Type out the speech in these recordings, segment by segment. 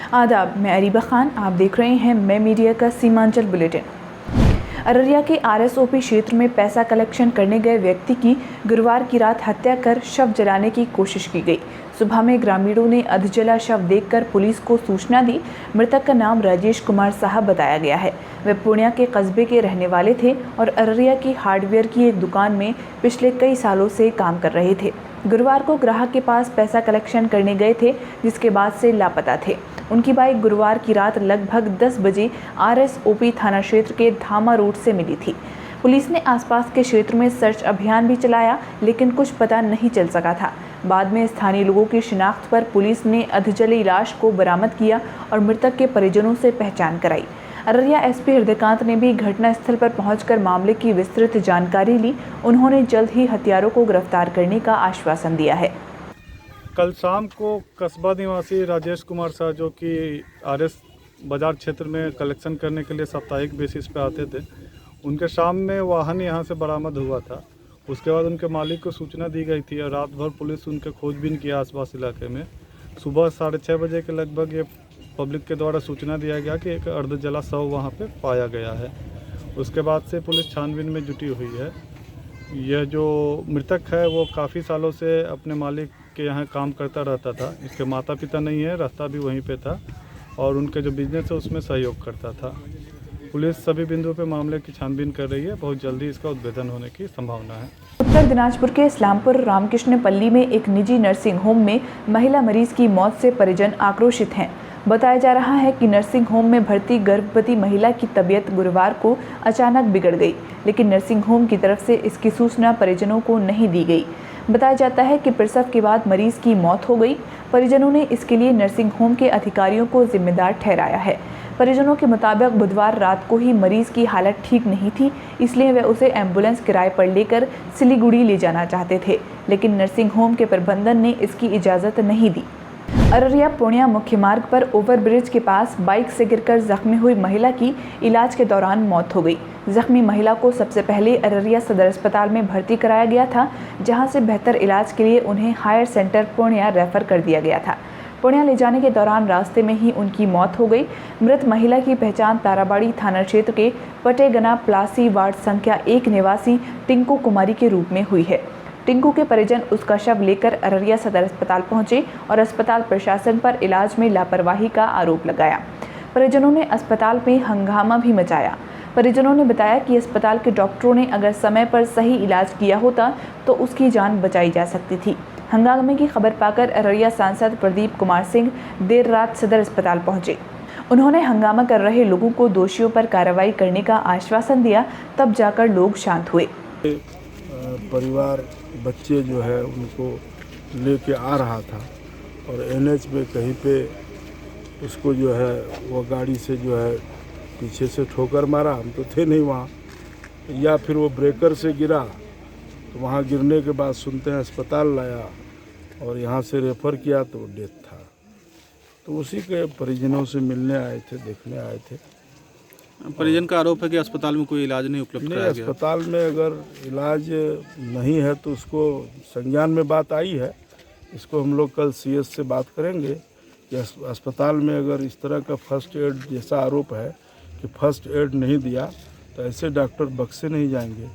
आदाब, मैं अरीबा खान। आप देख रहे हैं मैं मीडिया का सीमांचल बुलेटिन। अररिया के आरएसओपी क्षेत्र में पैसा कलेक्शन करने गए व्यक्ति की गुरुवार की रात हत्या कर शव जलाने की कोशिश की गई। सुबह में ग्रामीणों ने अधजला शव देखकर पुलिस को सूचना दी। मृतक का नाम राजेश कुमार साहब बताया गया है। वे पूर्णिया के कस्बे के रहने वाले थे और अररिया की हार्डवेयर की एक दुकान में पिछले कई सालों से काम कर रहे थे। गुरुवार को ग्राहक के पास पैसा कलेक्शन करने गए थे, जिसके बाद से लापता थे। उनकी बाइक गुरुवार की रात लगभग 10 बजे आरएसओपी थाना क्षेत्र के धामा रोड से मिली थी। पुलिस ने आसपास के क्षेत्र में सर्च अभियान भी चलाया, लेकिन कुछ पता नहीं चल सका था। बाद में स्थानीय लोगों की शिनाख्त पर पुलिस ने अधजली लाश को बरामद किया और मृतक के परिजनों से पहचान कराई। अररिया एसपी हृदयकांत ने भी घटनास्थल पर पहुंचकर मामले की विस्तृत जानकारी ली। उन्होंने जल्द ही हत्यारों को गिरफ्तार करने का आश्वासन दिया है। कल शाम को कस्बा निवासी राजेश कुमार शाह, जो कि आरएस बाजार क्षेत्र में कलेक्शन करने के लिए साप्ताहिक बेसिस पे आते थे, उनके शाम में वाहन यहाँ से बरामद हुआ था। उसके बाद उनके मालिक को सूचना दी गई थी और रात भर पुलिस उनके खोजबीन किया आसपास इलाके में। सुबह 6:30 बजे के लगभग ये पब्लिक के द्वारा सूचना दिया गया कि एक अर्धजला शव वहाँ पे पाया गया है। उसके बाद से पुलिस छानबीन में जुटी हुई है। यह जो मृतक है वो काफ़ी सालों से अपने मालिक के यहाँ काम करता रहता था। इसके माता पिता नहीं है, रहता भी वहीं पे था और उनके जो बिजनेस है उसमें सहयोग करता था। पुलिस सभी बिंदुओं पे मामले की छानबीन कर रही है। बहुत जल्दी इसका उद्भेदन होने की संभावना है। उत्तर दिनाजपुर के इस्लामपुर रामकृष्ण पल्ली में एक निजी नर्सिंग होम में महिला मरीज की मौत से परिजन आक्रोशित हैं। बताया जा रहा है कि नर्सिंग होम में भर्ती गर्भवती महिला की तबीयत गुरुवार को अचानक बिगड़ गई, लेकिन नर्सिंग होम की तरफ से इसकी सूचना परिजनों को नहीं दी गई। बताया जाता है कि प्रसव के बाद मरीज की मौत हो गई। परिजनों ने इसके लिए नर्सिंग होम के अधिकारियों को जिम्मेदार ठहराया है। परिजनों के मुताबिक बुधवार रात को ही मरीज की हालत ठीक नहीं थी, इसलिए वे उसे एम्बुलेंस किराए पर लेकर सिलीगुड़ी ले जाना चाहते थे, लेकिन नर्सिंग होम के प्रबंधन ने इसकी इजाज़त नहीं दी। अररिया पूर्णिया मुख्य मार्ग पर ओवरब्रिज के पास बाइक से गिरकर जख्मी हुई महिला की इलाज के दौरान मौत हो गई। जख्मी महिला को सबसे पहले अररिया सदर अस्पताल में भर्ती कराया गया था, जहां से बेहतर इलाज के लिए उन्हें हायर सेंटर पूर्णिया रेफर कर दिया गया था। पूर्णिया ले जाने के दौरान रास्ते में ही उनकी मौत हो गई। मृत महिला की पहचान ताराबाड़ी थाना क्षेत्र के पटेगना प्लासी वार्ड संख्या 1 निवासी टिंकू कुमारी के रूप में हुई है। टिंकू के परिजन उसका शव लेकर अररिया सदर अस्पताल पहुंचे और अस्पताल प्रशासन पर इलाज में लापरवाही का आरोप लगाया। परिजनों ने अस्पताल में हंगामा भी मचाया। परिजनों ने बताया कि अस्पताल के डॉक्टरों ने अगर समय पर सही इलाज किया होता तो उसकी जान बचाई जा सकती थी। हंगामे की खबर पाकर अररिया सांसद प्रदीप कुमार सिंह देर रात सदर अस्पताल पहुंचे। उन्होंने हंगामा कर रहे लोगों को दोषियों पर कार्रवाई करने का आश्वासन दिया, तब जाकर लोग शांत हुए। परिवार बच्चे जो है उनको लेके आ रहा था और एनएच पे कहीं पे उसको जो है वो गाड़ी से जो है पीछे से ठोकर मारा। हम तो थे नहीं वहाँ, या फिर वो ब्रेकर से गिरा। तो वहाँ गिरने के बाद सुनते हैं अस्पताल लाया और यहाँ से रेफ़र किया तो वो डेथ था। तो उसी के परिजनों से मिलने आए थे, देखने आए थे। परिजन का आरोप है कि अस्पताल में कोई इलाज नहीं उपलब्ध कराया गया। अस्पताल में अगर इलाज नहीं है तो उसको संज्ञान में बात आई है। इसको हम लोग कल सीएस से बात करेंगे कि अस्पताल में अगर इस तरह का फर्स्ट एड जैसा आरोप है कि फर्स्ट एड नहीं दिया तो ऐसे डॉक्टर बक्से नहीं जाएंगे।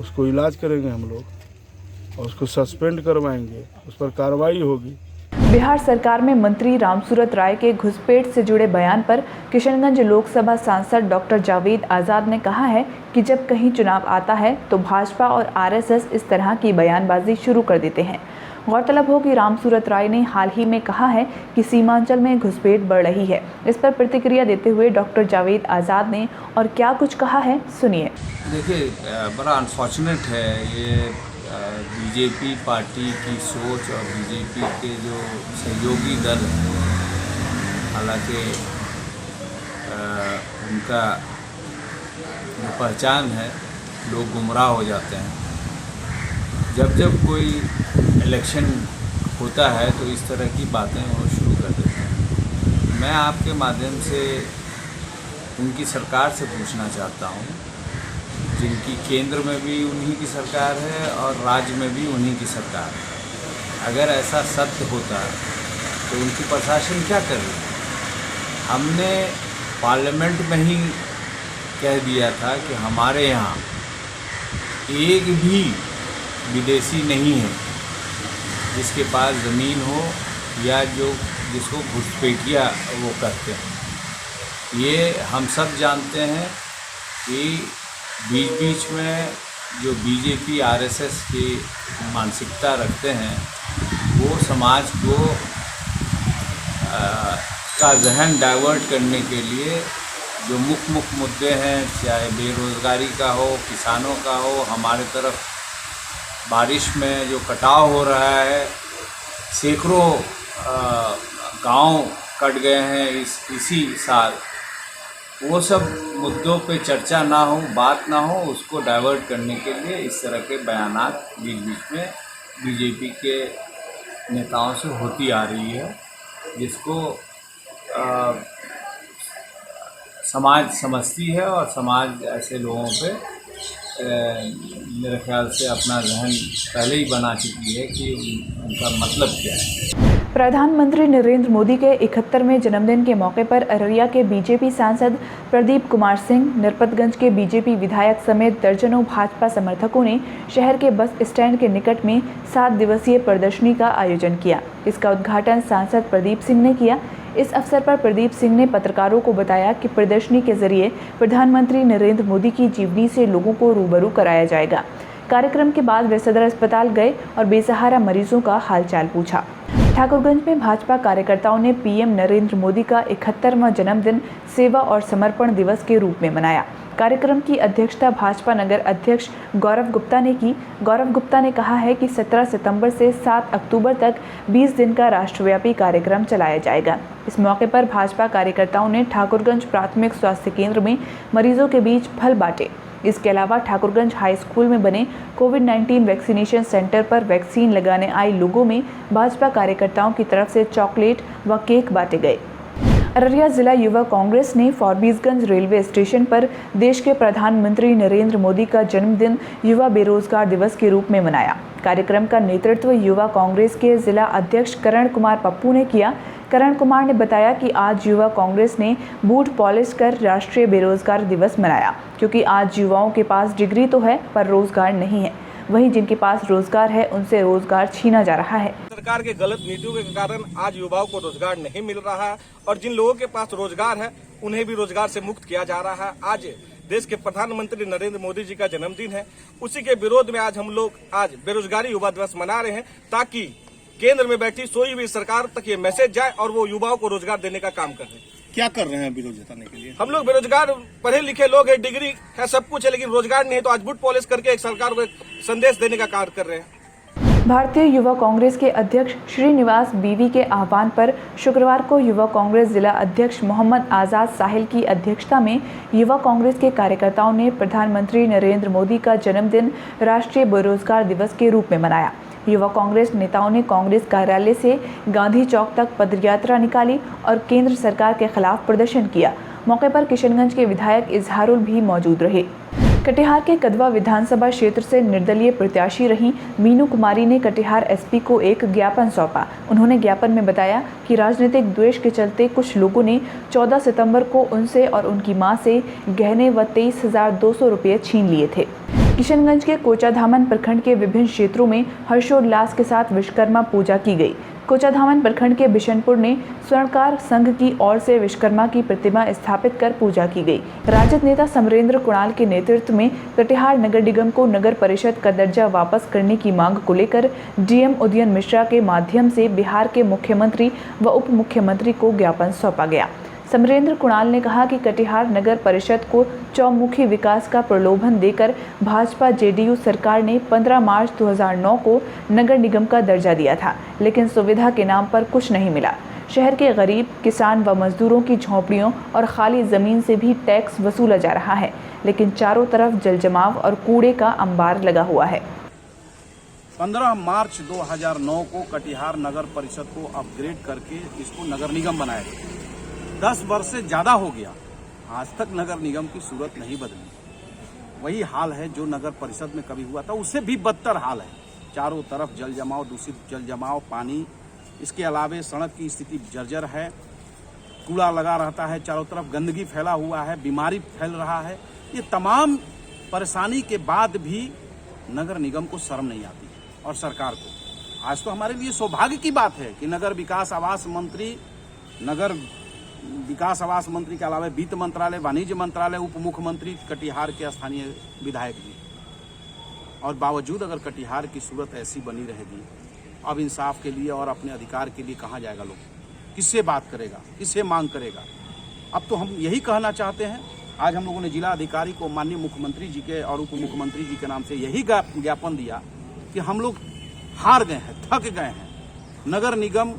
उसको इलाज करेंगे हम लोग और उसको सस्पेंड करवाएंगे, उस पर कार्रवाई होगी। बिहार सरकार में मंत्री रामसूरत राय के घुसपैठ से जुड़े बयान पर किशनगंज लोकसभा सांसद डॉक्टर जावेद आज़ाद ने कहा है कि जब कहीं चुनाव आता है तो भाजपा और आरएसएस इस तरह की बयानबाजी शुरू कर देते हैं। गौरतलब हो कि रामसूरत राय ने हाल ही में कहा है कि सीमांचल में घुसपैठ बढ़ रही है। इस पर प्रतिक्रिया देते हुए डॉक्टर जावेद आज़ाद ने और क्या कुछ कहा है, सुनिए। देखिए, बड़ा अनफॉर्चुनेट है ये बीजेपी पार्टी की सोच और बीजेपी के जो सहयोगी दल, हालांकि उनका जो पहचान है, लोग गुमराह हो जाते हैं। जब जब कोई इलेक्शन होता है तो इस तरह की बातें वो शुरू कर देते हैं। मैं आपके माध्यम से उनकी सरकार से पूछना चाहता हूँ, जिनकी केंद्र में भी उन्हीं की सरकार है और राज्य में भी उन्हीं की सरकार है। अगर ऐसा सत्य होता तो उनकी प्रशासन क्या कर रही है? हमने पार्लियामेंट में ही कह दिया था कि हमारे यहाँ एक भी विदेशी नहीं है जिसके पास ज़मीन हो या जिसको घुसपैठिया वो कहते हैं। ये हम सब जानते हैं कि बीच बीच में जो बीजेपी आरएसएस की मानसिकता रखते हैं वो समाज को का जहन डाइवर्ट करने के लिए जो मुख्य मुद्दे हैं, चाहे बेरोज़गारी का हो, किसानों का हो, हमारे तरफ बारिश में जो कटाव हो रहा है, सैकड़ों गांव कट गए हैं इसी साल, वो सब मुद्दों पे चर्चा ना हो, बात ना हो, उसको डाइवर्ट करने के लिए इस तरह के बयानात बीच बीच में बीजेपी के नेताओं से होती आ रही है, जिसको समाज समझती है और समाज ऐसे लोगों पे मेरे ख्याल से अपना जहन पहले ही बना चुकी है कि उनका मतलब क्या है। प्रधानमंत्री नरेंद्र मोदी के 71वें जन्मदिन के मौके पर अररिया के बीजेपी सांसद प्रदीप कुमार सिंह, नरपतगंज के बीजेपी विधायक समेत दर्जनों भाजपा समर्थकों ने शहर के बस स्टैंड के निकट में 7 दिवसीय प्रदर्शनी का आयोजन किया। इसका उद्घाटन सांसद प्रदीप सिंह ने किया। इस अवसर पर प्रदीप सिंह ने पत्रकारों को बताया कि प्रदर्शनी के जरिए प्रधानमंत्री नरेंद्र मोदी की जीवनी से लोगों को रूबरू कराया जाएगा। कार्यक्रम के बाद वे सदर अस्पताल गए और बेसहारा मरीजों का हालचाल पूछा। ठाकुरगंज में भाजपा कार्यकर्ताओं ने पीएम नरेंद्र मोदी का 71वां जन्मदिन सेवा और समर्पण दिवस के रूप में मनाया। कार्यक्रम की अध्यक्षता भाजपा नगर अध्यक्ष गौरव गुप्ता ने की। गौरव गुप्ता ने कहा है कि 17 सितंबर से 7 अक्टूबर तक 20 दिन का राष्ट्रव्यापी कार्यक्रम चलाया जाएगा। इस मौके पर भाजपा कार्यकर्ताओं ने ठाकुरगंज प्राथमिक स्वास्थ्य केंद्र में मरीजों के बीच फल बांटे। इसके अलावा ठाकुरगंज हाई स्कूल में बने कोविड-19 वैक्सीनेशन सेंटर पर वैक्सीन लगाने आए लोगों में भाजपा कार्यकर्ताओं की तरफ से चॉकलेट व केक बांटे गए। अररिया जिला युवा कांग्रेस ने फॉरबिसगंज रेलवे स्टेशन पर देश के प्रधानमंत्री नरेंद्र मोदी का जन्मदिन युवा बेरोजगार दिवस के रूप में मनाया। कार्यक्रम का नेतृत्व युवा कांग्रेस के जिला अध्यक्ष करण कुमार पप्पू ने किया। करण कुमार ने बताया कि आज युवा कांग्रेस ने बूट पॉलिश कर राष्ट्रीय बेरोजगार दिवस मनाया, क्योंकि आज युवाओं के पास डिग्री तो है पर रोजगार नहीं है। वहीं जिनके पास रोजगार है उनसे रोजगार छीना जा रहा है। सरकार के गलत नीतियों के कारण आज युवाओं को रोजगार नहीं मिल रहा है और जिन लोगों के पास रोजगार है उन्हें भी रोजगार से मुक्त किया जा रहा है। आज देश के प्रधानमंत्री नरेंद्र मोदी जी का जन्मदिन है, उसी के विरोध में आज हम लोग आज बेरोजगारी युवा दिवस मना रहे हैं, ताकि केंद्र में बैठी सोई हुई सरकार तक ये मैसेज जाए और वो युवाओं को रोजगार देने का काम कर रहे हैं। क्या कर रहे हैं विरोध जताने के लिए? हम लोग बेरोजगार पढ़े लिखे लोग हैं, डिग्री है, सब कुछ है, लेकिन रोजगार नहीं है, तो आज बूट पॉलिश करके एक सरकार को एक संदेश देने का कार्य कर रहे हैं। भारतीय युवा कांग्रेस के अध्यक्ष श्रीनिवास बीवी के आह्वान पर शुक्रवार को युवा कांग्रेस जिला अध्यक्ष मोहम्मद आजाद साहिल की अध्यक्षता में युवा कांग्रेस के कार्यकर्ताओं ने प्रधानमंत्री नरेंद्र मोदी का जन्मदिन राष्ट्रीय बेरोजगार दिवस के रूप में मनाया। युवा कांग्रेस नेताओं ने कांग्रेस कार्यालय से गांधी चौक तक पदयात्रा निकाली और केंद्र सरकार के खिलाफ प्रदर्शन किया। मौके पर किशनगंज के विधायक इजहारुल भी मौजूद रहे। कटिहार के कदवा विधानसभा क्षेत्र से निर्दलीय प्रत्याशी रही मीनू कुमारी ने कटिहार एसपी को एक ज्ञापन सौंपा। उन्होंने ज्ञापन में बताया कि राजनीतिक द्वेष के चलते कुछ लोगों ने 14 सितंबर को उनसे और उनकी मां से गहने व 23,200 रुपये छीन लिए थे। किशनगंज के कोचाधामन प्रखंड के विभिन्न क्षेत्रों में हर्षोल्लास के साथ विश्वकर्मा पूजा की गई। कोचाधामन प्रखंड के बिशनपुर ने स्वर्णकार संघ की ओर से विश्वकर्मा की प्रतिमा स्थापित कर पूजा की गई। राजद नेता समरेंद्र कुणाल के नेतृत्व में कटिहार नगर निगम को नगर परिषद का दर्जा वापस करने की मांग को लेकर डीएम उदयन मिश्रा के माध्यम से बिहार के मुख्यमंत्री व उप मुख्यमंत्री को ज्ञापन सौंपा गया। समरेंद्र कुणाल ने कहा कि कटिहार नगर परिषद को चौमुखी विकास का प्रलोभन देकर भाजपा जेडीयू सरकार ने 15 मार्च 2009 को नगर निगम का दर्जा दिया था, लेकिन सुविधा के नाम पर कुछ नहीं मिला। शहर के गरीब, किसान व मजदूरों की झोंपड़ियों और खाली जमीन से भी टैक्स वसूला जा रहा है, लेकिन चारों तरफ जलजमाव और कूड़े का अंबार लगा हुआ है। 15 मार्च 2009 को कटिहार नगर परिषद को अपग्रेड करके इसको नगर निगम बनाया गया। 10 वर्ष से ज्यादा हो गया, आज तक नगर निगम की सूरत नहीं बदली। वही हाल है जो नगर परिषद में कभी हुआ था, उससे भी बदतर हाल है। चारों तरफ जल जमाव, दूषित जल जमाव, पानी, इसके अलावे सड़क की स्थिति जर्जर है। कूड़ा लगा रहता है, चारों तरफ गंदगी फैला हुआ है, बीमारी फैल रहा है। ये तमाम परेशानी के बाद भी नगर निगम को शर्म नहीं आती और सरकार को। आज तो हमारे लिए सौभाग्य की बात है कि नगर विकास आवास मंत्री के अलावा वित्त मंत्रालय, वाणिज्य मंत्रालय, उप मुख्यमंत्री कटिहार के स्थानीय विधायक जी। और बावजूद अगर कटिहार की सूरत ऐसी बनी रहेगी, अब इंसाफ के लिए और अपने अधिकार के लिए कहाँ जाएगा लोग? किससे बात करेगा, किससे मांग करेगा? अब तो हम यही कहना चाहते हैं, आज हम लोगों ने जिला अधिकारी को माननीय मुख्यमंत्री जी के और उप मुख्यमंत्री जी के नाम से यही ज्ञापन दिया कि हम लोग हार गए हैं, थक गए हैं। नगर निगम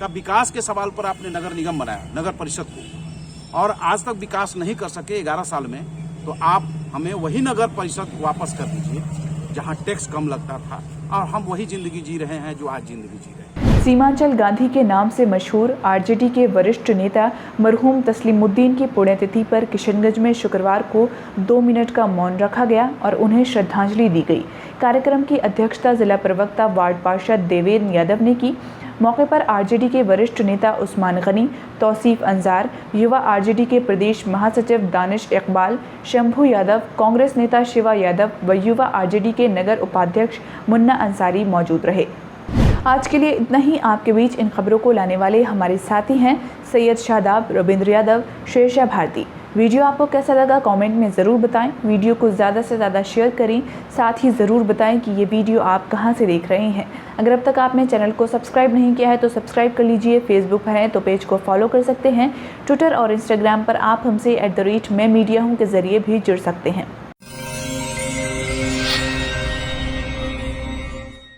का विकास के सवाल पर आपने नगर निगम बनाया, नगर परिषद को, और आज तक विकास नहीं कर सके 11 साल में, तो आप हमें वही नगर परिषद वापस कर दीजिए जहां टैक्स कम लगता था, और हम वही जिंदगी जी रहे हैं जो आज जिंदगी जी रहे हैं। सीमांचल गांधी के नाम से मशहूर आरजेडी के वरिष्ठ नेता मरहूम तस्लीमुद्दीन की पुण्यतिथि पर किशनगंज में शुक्रवार को 2 मिनट का मौन रखा गया और उन्हें श्रद्धांजलि दी गई। कार्यक्रम की अध्यक्षता जिला प्रवक्ता वार्ड पार्षद देवेंद्र यादव ने की। मौके पर आरजेडी के वरिष्ठ नेता उस्मान गनी, तौसीफ अंजार, युवा आरजेडी के प्रदेश महासचिव दानिश इकबाल, शंभू यादव, कांग्रेस नेता शिवा यादव व युवा आरजेडी के नगर उपाध्यक्ष मुन्ना अंसारी मौजूद रहे। आज के लिए इतना ही। आपके बीच इन खबरों को लाने वाले हमारे साथी हैं सैयद शादाब, रविंद्र यादव, शेरशाह भारती। वीडियो आपको कैसा लगा कमेंट में ज़रूर बताएं। वीडियो को ज़्यादा से ज़्यादा शेयर करें। साथ ही ज़रूर बताएं कि ये वीडियो आप कहां से देख रहे हैं। अगर अब तक आपने चैनल को सब्सक्राइब नहीं किया है तो सब्सक्राइब कर लीजिए। फेसबुक पर हैं तो पेज को फॉलो कर सकते हैं। ट्विटर और इंस्टाग्राम पर आप हमसे @मैं मीडिया हूं के ज़रिए भी जुड़ सकते हैं।